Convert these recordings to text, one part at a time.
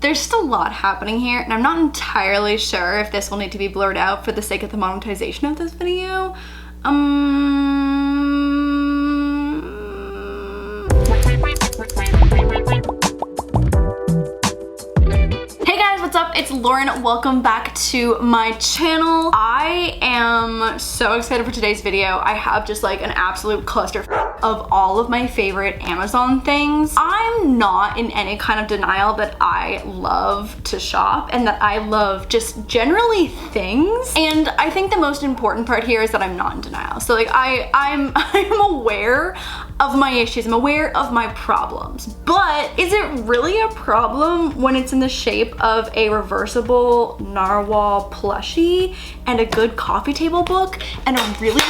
There's just a lot happening here, and I'm not entirely sure if this will need to be blurred out for the sake of the monetization of this video. What's up? It's Lauren. Welcome back to my channel. I am so excited for today's video. I have just like an absolute cluster of all of my favorite Amazon things. I'm not in any kind of denial that I love to shop and that I love just generally things. And I think the most important part here is that I'm not in denial. So like I'm aware of my issues. I'm aware of my problems. But is it really a problem when it's in the shape of a reversible narwhal plushie and a good coffee table book and a really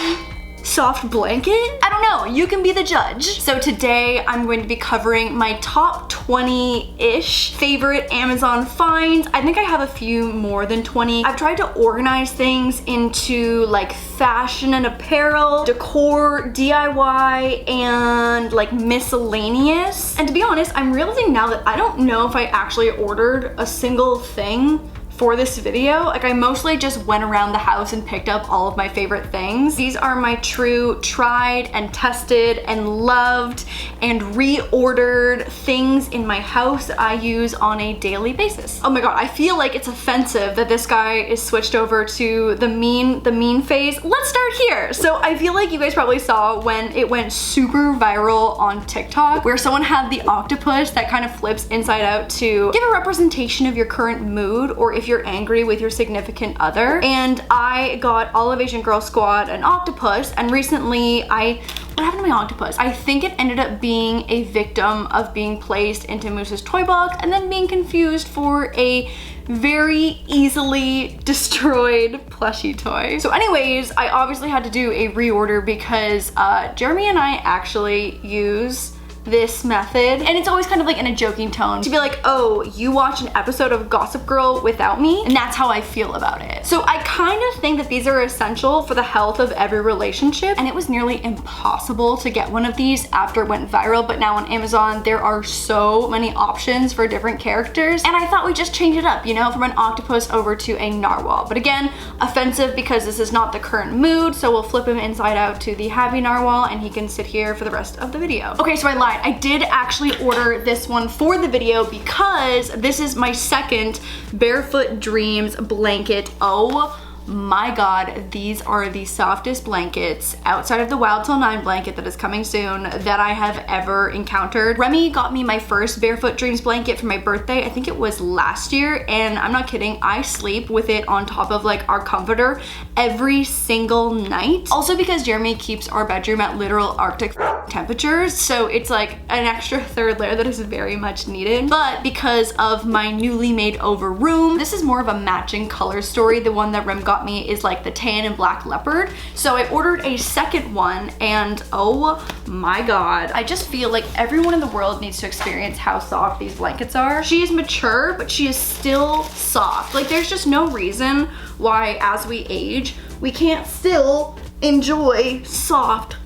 soft blanket? I don't know, you can be the judge. So today I'm going to be covering my top 20-ish favorite Amazon finds. I think I have a few more than 20. I've tried to organize things into like fashion and apparel, decor, DIY, and like miscellaneous. And to be honest, I'm realizing now that I don't know if I actually ordered a single thing for this video. Like I mostly just went around the house and picked up all of my favorite things. These are my true tried and tested and loved and reordered things in my house that I use on a daily basis. Oh my god, I feel like it's offensive that this guy is switched over to the meme phase. Let's start here. So I feel like you guys probably saw when it went super viral on TikTok where someone had the octopus that kind of flips inside out to give a representation of your current mood or if you're angry with your significant other. And I got Olive Asian Girl Squad an octopus, and recently what happened to my octopus? I think it ended up being a victim of being placed into Moose's toy box and then being confused for a very easily destroyed plushie toy. So anyways, I obviously had to do a reorder because Jeremy and I actually use this method, and it's always kind of like in a joking tone to be like, oh, you watch an episode of Gossip Girl without me, and that's how I feel about it. So I kind of think that these are essential for the health of every relationship, and it was nearly impossible to get one of these after it went viral, but now on Amazon there are so many options for different characters, and I thought we'd just change it up, you know, from an octopus over to a narwhal. But again, offensive because this is not the current mood, so we'll flip him inside out to the happy narwhal and he can sit here for the rest of the video. Okay, so I lied. I did actually order this one for the video because this is my second Barefoot Dreams blanket. Oh my god, these are the softest blankets outside of the Wild Till 9 blanket that is coming soon that I have ever encountered. Remy got me my first Barefoot Dreams blanket for my birthday. I think it was last year, and I'm not kidding, I sleep with it on top of like our comforter every single night. Also because Jeremy keeps our bedroom at literal Arctic temperatures, so it's like an extra third layer that is very much needed. But because of my newly made over room, this is more of a matching color story. The one that Rem got me is like the tan and black leopard. So I ordered a second one, and oh my god, I just feel like everyone in the world needs to experience how soft these blankets are. She is mature, but she is still soft. Like there's just no reason why as we age, we can't still enjoy soft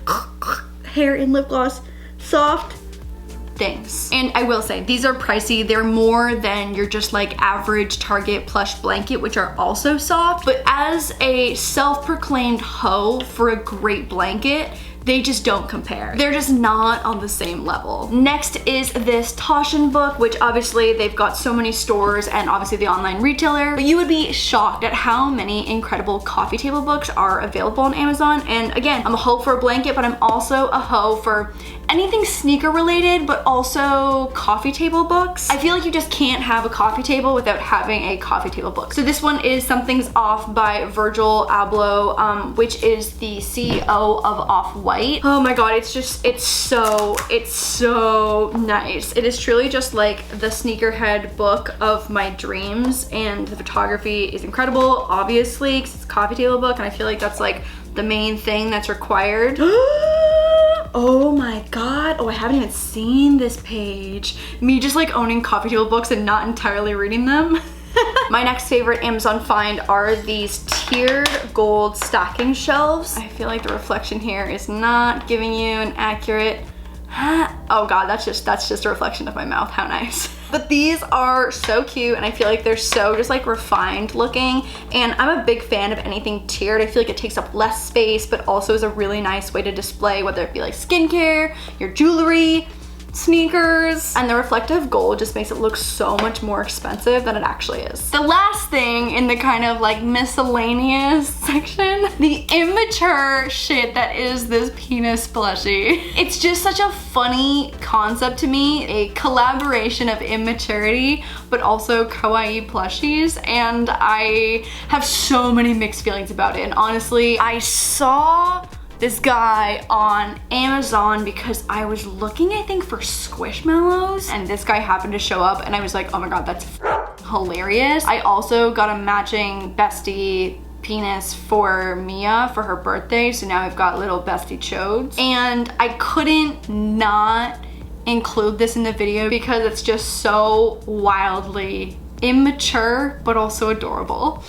hair and lip gloss, soft things. And I will say, these are pricey. They're more than your just like average Target plush blanket, which are also soft. But as a self-proclaimed hoe for a great blanket, they just don't compare. They're just not on the same level. Next is this Toshin book, which obviously they've got so many stores and obviously the online retailer, but you would be shocked at how many incredible coffee table books are available on Amazon. And again, I'm a hoe for a blanket, but I'm also a hoe for anything sneaker related, but also coffee table books. I feel like you just can't have a coffee table without having a coffee table book. So this one is Something's Off by Virgil Abloh, which is the CEO of Off-White. Oh my god, it's so nice. It is truly just like the sneakerhead book of my dreams, and the photography is incredible, obviously, because it's a coffee table book, and I feel like that's like the main thing that's required. Oh my god. Oh, I haven't even seen this page. Me just like owning coffee table books and not entirely reading them. My next favorite Amazon find are these tiered gold stacking shelves. I feel like the reflection here is not giving you an accurate, oh god, that's just a reflection of my mouth. How nice. But these are so cute and I feel like they're so just like refined looking, and I'm a big fan of anything tiered. I feel like it takes up less space but also is a really nice way to display, whether it be like skincare, your jewelry, sneakers, and the reflective gold just makes it look so much more expensive than it actually is. The last thing in the kind of like miscellaneous section, the immature shit that is this penis plushie. It's just such a funny concept to me, a collaboration of immaturity but also kawaii plushies, and I have so many mixed feelings about it. And honestly, I saw this guy on Amazon because I was looking, I think, for Squishmallows, and this guy happened to show up and I was like, oh my god, that's hilarious. I also got a matching bestie penis for Mia for her birthday, so now we've got little bestie chodes. And I couldn't not include this in the video because it's just so wildly immature but also adorable.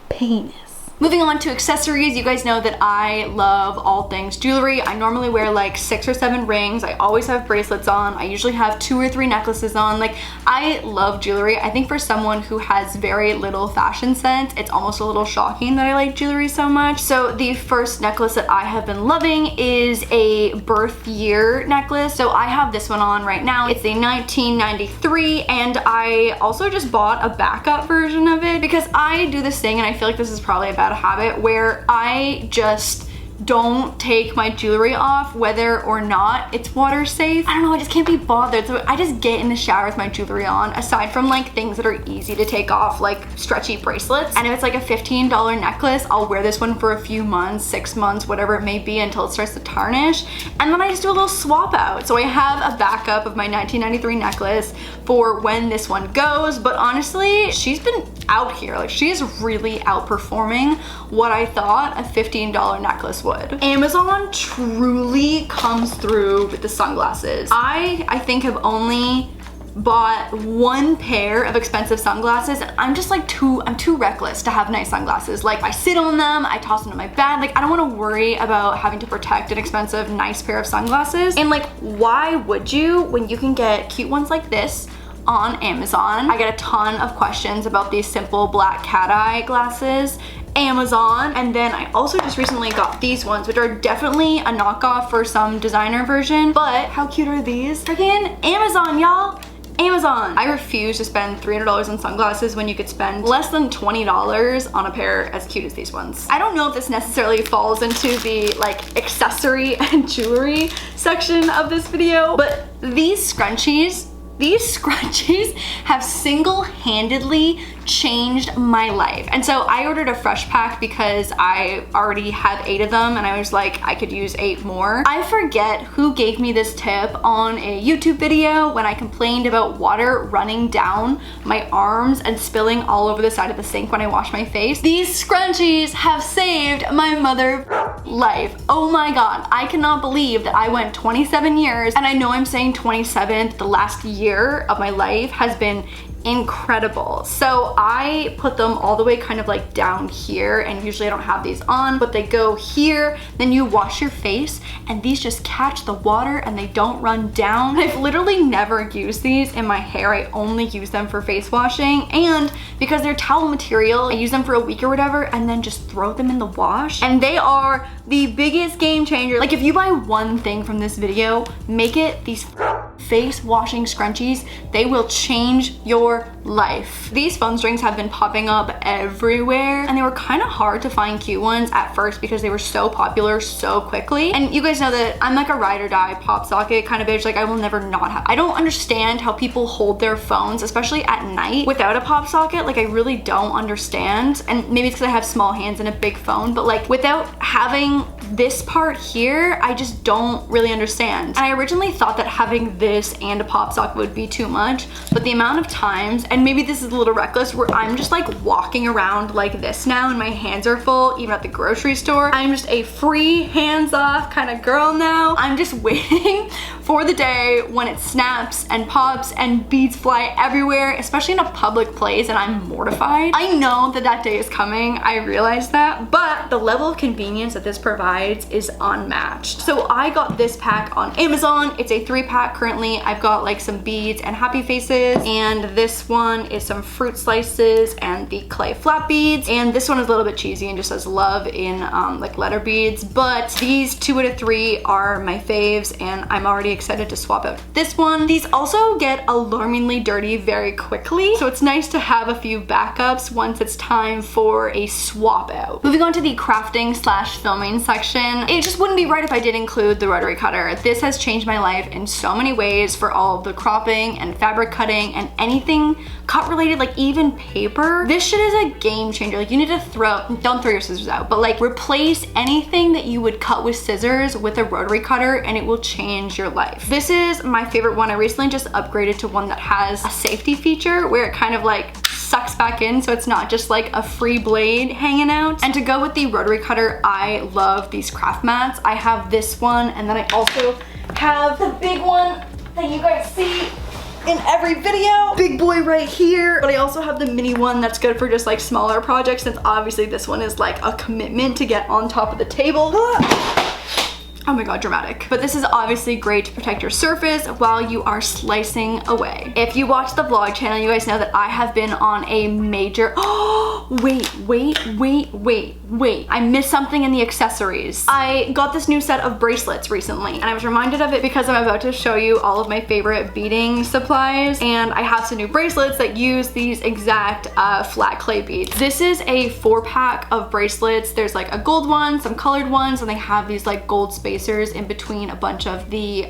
Penis. Moving on to accessories, you guys know that I love all things jewelry. I normally wear like 6 or 7 rings. I always have bracelets on. I usually have 2 or 3 necklaces on. Like, I love jewelry. I think for someone who has very little fashion sense, it's almost a little shocking that I like jewelry so much. So the first necklace that I have been loving is a birth year necklace. So I have this one on right now. It's a 1993, and I also just bought a backup version of it because I do this thing, and I feel like this is probably a bad habit, where I just don't take my jewelry off whether or not it's water safe. I don't know, I just can't be bothered. So I just get in the shower with my jewelry on, aside from like things that are easy to take off, like stretchy bracelets. And if it's like a $15 necklace, I'll wear this one for a few months, 6 months, whatever it may be, until it starts to tarnish. And then I just do a little swap out. So I have a backup of my 1993 necklace for when this one goes. But honestly, she's been out here. Like, she is really outperforming what I thought a $15 necklace would. Amazon truly comes through with the sunglasses. I think have only bought 1 pair of expensive sunglasses, and I'm just like I'm too reckless to have nice sunglasses. Like, I sit on them, I toss them in my bag. Like, I don't want to worry about having to protect an expensive nice pair of sunglasses. And like, why would you when you can get cute ones like this on Amazon? I get a ton of questions about these simple black cat eye glasses. Amazon. And then I also just recently got these ones, which are definitely a knockoff for some designer version, but how cute are these? Freaking Amazon, y'all. Amazon. I refuse to spend $300 on sunglasses when you could spend less than $20 on a pair as cute as these ones. I don't know if this necessarily falls into the like accessory and jewelry section of this video, but these scrunchies have single-handedly changed my life. And so I ordered a fresh pack because I already had 8 of them and I was like, I could use 8 more. I forget who gave me this tip on a YouTube video when I complained about water running down my arms and spilling all over the side of the sink when I wash my face. These scrunchies have saved my mother life. Oh my god, I cannot believe that I went 27 years, and I know I'm saying 27th, the last year of my life has been incredible. So I put them all the way kind of like down here, and usually I don't have these on, but they go here. Then you wash your face and these just catch the water and they don't run down. I've literally never used these in my hair. I only use them for face washing, and because they're towel material, I use them for a week or whatever and then just throw them in the wash, and they are the biggest game changer. Like, if you buy one thing from this video, make it these face washing scrunchies. They will change your life. These phone strings have been popping up everywhere, and they were kind of hard to find cute ones at first because they were so popular so quickly. And you guys know that I'm like a ride or die pop socket kind of bitch. Like, I will never not have. I don't understand how people hold their phones, especially at night, without a pop socket. Like, I really don't understand. And maybe it's because I have small hands and a big phone, but like, without having this part here, I just don't really understand. And I originally thought that having this and a pop socket would be too much, but the amount of times and maybe this is a little reckless, where I'm just like walking around like this now and my hands are full, even at the grocery store. I'm just a free, hands-off kind of girl now. I'm just waiting for the day when it snaps and pops and beads fly everywhere, especially in a public place, and I'm mortified. I know that that day is coming, I realize that, but the level of convenience that this provides is unmatched. So I got this pack on Amazon. It's a 3-pack currently. I've got like some beads and happy faces, and this one is some fruit slices and the clay flat beads, and this one is a little bit cheesy and just says love in like letter beads, but these 2 out of 3 are my faves, and I'm already excited to swap out this one. These also get alarmingly dirty very quickly, so it's nice to have a few backups once it's time for a swap out. Moving on to the crafting / filming section, it just wouldn't be right if I did include the rotary cutter. This has changed my life in so many ways for all of the cropping and fabric cutting and anything cut related, like even paper. This shit is a game changer. Like, you need to don't throw your scissors out, but like replace anything that you would cut with scissors with a rotary cutter and it will change your life. This is my favorite one. I recently just upgraded to one that has a safety feature where it kind of like sucks back in, so it's not just like a free blade hanging out. And to go with the rotary cutter, I love these craft mats. I have this one, and then I also have the big one that you guys see in every video. Big boy right here. But I also have the mini one that's good for just like smaller projects, since obviously this one is like a commitment to get on top of the table. Oh my god, dramatic. But this is obviously great to protect your surface while you are slicing away. If you watch the vlog channel, you guys know that I have been on a major, wait. I missed something in the accessories. I got this new set of bracelets recently, and I was reminded of it because I'm about to show you all of my favorite beading supplies, and I have some new bracelets that use these exact flat clay beads. This is a 4-pack of bracelets. There's like a gold one, some colored ones, and they have these like gold spacers in between a bunch of the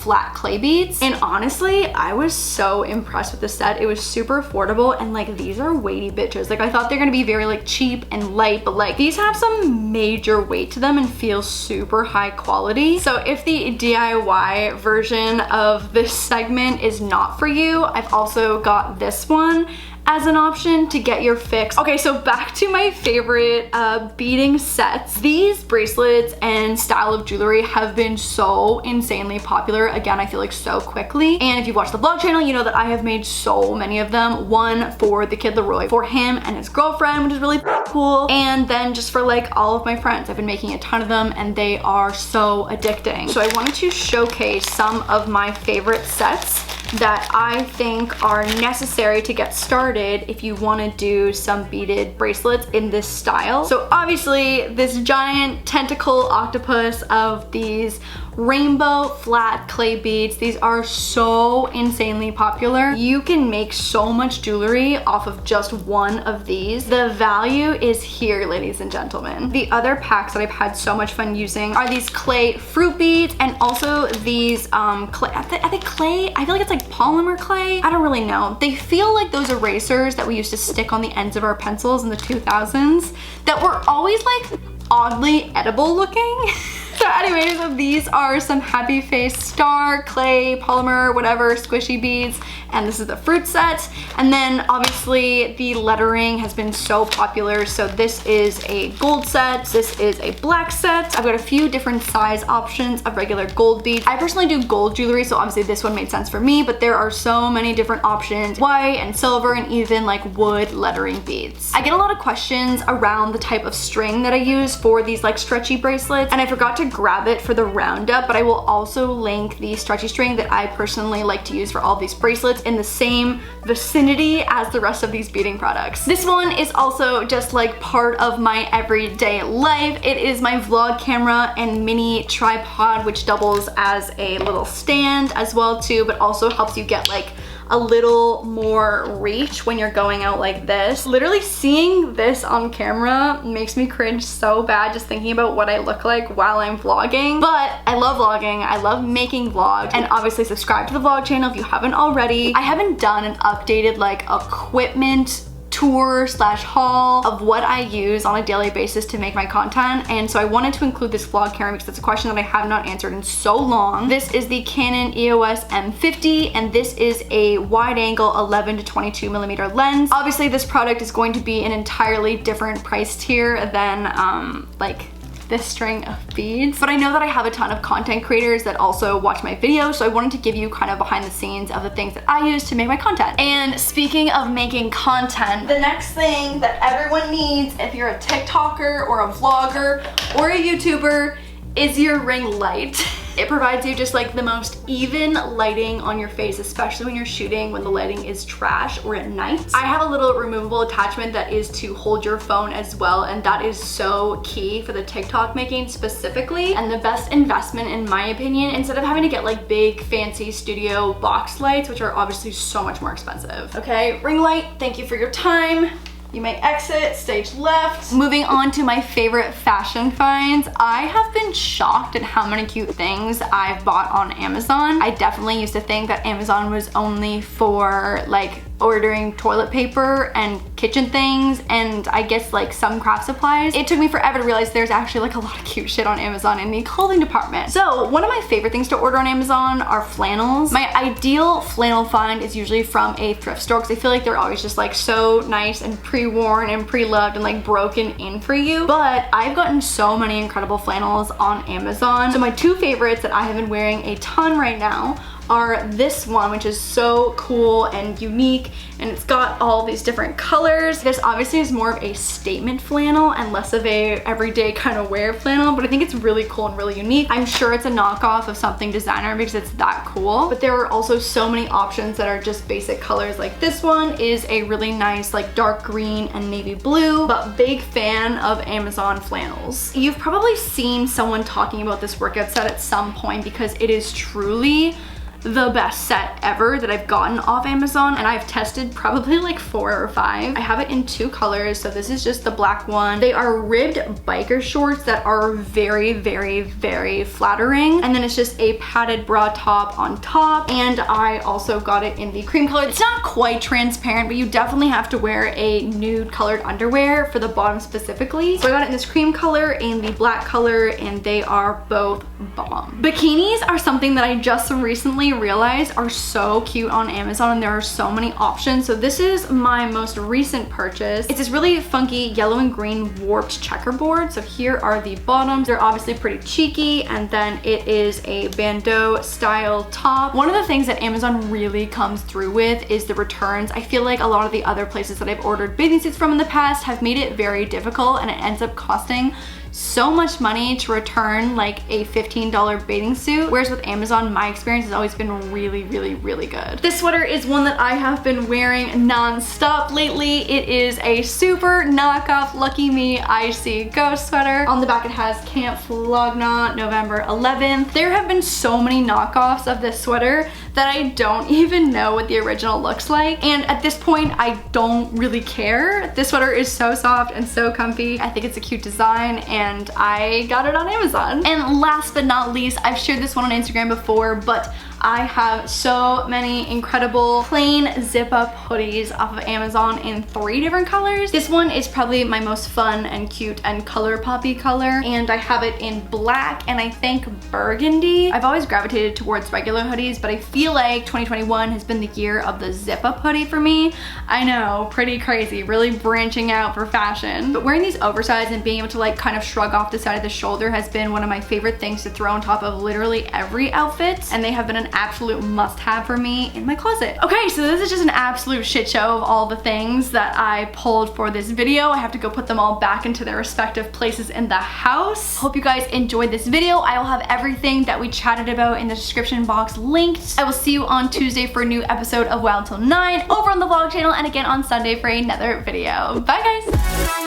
flat clay beads. And honestly, I was so impressed with this set. It was super affordable, and like these are weighty bitches. Like, I thought they're gonna be very like cheap and light, but like these have some major weight to them and feel super high quality. So if the DIY version of this segment is not for you, I've also got this one as an option to get your fix. Okay, so back to my favorite beading sets. These bracelets and style of jewelry have been so insanely popular. Again, I feel like so quickly. And if you watch the vlog channel, you know that I have made so many of them. One for the kid Leroy, for him and his girlfriend, which is really cool. And then just for like all of my friends, I've been making a ton of them, and they are so addicting. So I wanted to showcase some of my favorite sets that I think are necessary to get started if you want to do some beaded bracelets in this style. So obviously this giant tentacle octopus of these rainbow flat clay beads. These are so insanely popular. You can make so much jewelry off of just one of these. The value is here, ladies and gentlemen. The other packs that I've had so much fun using are these clay fruit beads, and also these clay, are they clay? I feel like it's like polymer clay. I don't really know. They feel like those erasers that we used to stick on the ends of our pencils in the 2000s that were always like oddly edible looking. So anyways, these are some happy face star, clay, polymer, whatever, squishy beads, and this is the fruit set. And then obviously the lettering has been so popular, so this is a gold set, this is a black set. I've got a few different size options of regular gold beads. I personally do gold jewelry, so obviously this one made sense for me, but there are so many different options, white and silver and even like wood lettering beads. I get a lot of questions around the type of string that I use for these like stretchy bracelets, and I forgot to grab it for the roundup, but I will also link the stretchy string that I personally like to use for all these bracelets in the same vicinity as the rest of these beading products. This one is also just like part of my everyday life. It is my vlog camera and mini tripod, which doubles as a little stand as well too, but also helps you get like a little more reach when you're going out like this. Literally seeing this on camera makes me cringe so bad just thinking about what I look like while I'm vlogging. But I love vlogging, I love making vlogs, and obviously subscribe to the vlog channel if you haven't already. I haven't done an updated like equipment tour slash haul of what I use on a daily basis to make my content. And so I wanted to include this vlog camera because it's a question that I have not answered in so long. This is the Canon EOS M50, and this is a wide angle 11 to 22 millimeter lens. Obviously this product is going to be an entirely different price tier than like this string of beads, but I know that I have a ton of content creators that also watch my videos, so I wanted to give you kind of behind the scenes of the things that I use to make my content. And speaking of making content, the next thing that everyone needs if you're a TikToker or a vlogger or a YouTuber is your ring light. It provides you just like the most even lighting on your face, especially when you're shooting when the lighting is trash or at night. I have a little removable attachment that is to hold your phone as well, and that is so key for the TikTok making specifically, and the best investment in my opinion, instead of having to get like big fancy studio box lights, which are obviously so much more expensive. Okay, ring light, thank you for your time. You may exit, stage left. Moving on to my favorite fashion finds. I have been shocked at how many cute things I've bought on Amazon. I definitely used to think that Amazon was only for like ordering toilet paper and kitchen things and I guess like some craft supplies. It took me forever to realize there's actually like a lot of cute shit on Amazon in the clothing department. So one of my favorite things to order on Amazon are flannels. My ideal flannel find is usually from a thrift store because I feel like they're always just like so nice and pre-worn and pre-loved and like broken in for you. But I've gotten so many incredible flannels on Amazon. So my two favorites that I have been wearing a ton right now are this one, which is so cool and unique, and it's got all these different colors. This obviously is more of a statement flannel and less of a everyday kind of wear flannel, but I think it's really cool and really unique. I'm sure it's a knockoff of something designer because it's that cool, but there are also so many options that are just basic colors. Like this one is a really nice like dark green and navy blue, but big fan of Amazon flannels. You've probably seen someone talking about this workout set at some point because it is truly the best set ever that I've gotten off Amazon, and I've tested probably like 4 or 5. I have it in 2 colors, so this is just the black one. They are ribbed biker shorts that are very, very, very flattering, and then it's just a padded bra top on top, and I also got it in the cream color. It's not quite transparent, but you definitely have to wear a nude colored underwear for the bottom specifically. So I got it in this cream color and the black color, and they are both bomb. Bikinis are something that I just recently realized are so cute on Amazon, and there are so many options. So this is my most recent purchase. It's this really funky yellow and green warped checkerboard. So here are the bottoms. They're obviously pretty cheeky, and then it is a bandeau style top. One of the things that Amazon really comes through with is the returns. I feel like a lot of the other places that I've ordered bathing suits from in the past have made it very difficult, and it ends up costing so much money to return like a $15 bathing suit, whereas with Amazon my experience has always been really, really, really good. This sweater is one that I have been wearing non-stop lately. It is a super knockoff Lucky Me Icy Ghost sweater. On the back it has Camp Flog Gnaw November 11th. There have been so many knockoffs of this sweater that I don't even know what the original looks like, and at this point I don't really care. This sweater is so soft and so comfy. I think it's a cute design, and I got it on Amazon. And last but not least, I've shared this one on Instagram before, but I have so many incredible plain zip-up hoodies off of Amazon in 3 different colors. This one is probably my most fun and cute and color poppy color, and I have it in black and I think burgundy. I've always gravitated towards regular hoodies, but I feel like 2021 has been the year of the zip-up hoodie for me. I know, pretty crazy, really branching out for fashion. But wearing these oversized and being able to like kind of shrug off the side of the shoulder has been one of my favorite things to throw on top of literally every outfit, and they have been an absolute must-have for me in my closet. Okay, so this is just an absolute shit show of all the things that I pulled for this video. I have to go put them all back into their respective places in the house. Hope you guys enjoyed this video. I will have everything that we chatted about in the description box linked. I will see you on Tuesday for a new episode of Wild Till 9 over on the vlog channel, and again on Sunday for another video. Bye guys!